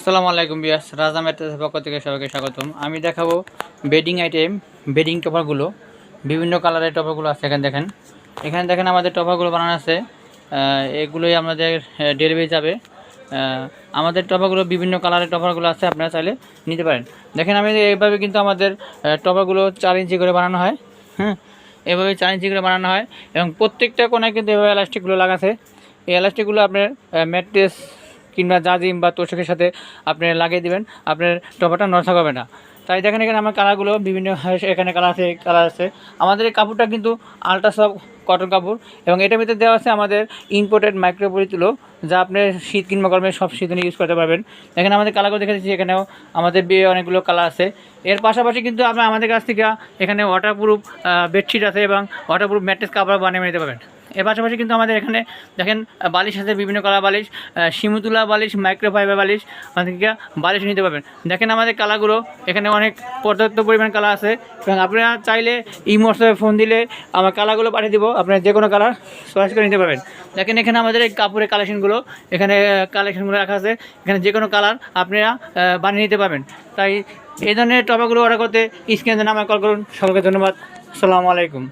আসসালামু আলাইকুম বিয়াস, রাজা ম্যাট্রেসের পক্ষ থেকে সবাইকে স্বাগতম। আমি দেখাবো বেডিং আইটেম, বেডিং টপারগুলো। বিভিন্ন কালারের টপারগুলো আছে। এখানে দেখেন আমাদের টপারগুলো বানানো আছে। এগুলোই আমাদের ডেলিভারি যাবে। আমাদের টপারগুলো বিভিন্ন কালারের টপারগুলো আছে, আপনারা চাইলে নিতে পারেন। দেখেন আমি এইভাবে কিন্তু আমাদের টপারগুলো 4 ইঞ্চি করে বানানো হয়। হ্যাঁ, এভাবে 4 ইঞ্চি করে বানানো হয় এবং প্রত্যেকটা কোণায় কিন্তু এভাবে এলাস্টিকগুলো লাগাছে। এই এলাস্টিকগুলো আপনার ম্যাট্রেস কিংবা জাজিম বা তোষকের সাথে আপনি লাগিয়ে দিবেন, আপনার টপারটা নষ্ট হবে না। তাই দেখেন এখানে আমার কালারগুলো বিভিন্ন, এখানে কালার আছে। আমাদের এই কাপড়টা কিন্তু আলট্রা সফট কটন কাপড় এবং এটার ভিতরে দেওয়া আছে আমাদের ইম্পোর্টেড মাইক্রোপলি তুলো, যা আপনি শীত কিংবা গরমে সব সিজনে ইউজ করতে পারবেন। এখানে আমাদের কালারগুলো দেখে দিচ্ছি, এখানেও আমাদের অনেকগুলো কালার আছে। এর পাশাপাশি কিন্তু আপনি আমাদের কাছ থেকে এখানে ওয়াটারপ্রুফ বেডশিট আছে এবং ওয়াটারপ্রুফ ম্যাট্রেস কাভার বানিয়ে নিতে পারবেন। এর পাশাপাশি কিন্তু আমাদের এখানে দেখেন বালিশ আছে, বিভিন্ন কালার বালিশ, শিমুতুলা বালিশ, মাইক্রোফাইবার বালিশ, আমাদের থেকে বালিশ নিতে পারবেন। দেখেন আমাদের কালারগুলো এখানে অনেক পর্যাপ্ত পরিমাণ কালার আছে এবং আপনারা চাইলে হোয়াটসঅ্যাপে ফোন দিলে আমার কালারগুলো পাঠিয়ে দিব, আপনারা যে কোনো কালার চয়েস করে নিতে পারবেন। দেখেন এখানে আমাদের এই কাপড়ের কালেকশনগুলো, এখানে কালেকশনগুলো রাখা আছে। এখানে যে কোনো কালার আপনারা বানিয়ে নিতে পারবেন। তাই এই ধরনের টপারগুলো অর্ডার করতে স্ক্রিনে নাম্বারে কল করুন। সকলকে ধন্যবাদ। আসসালামু আলাইকুম।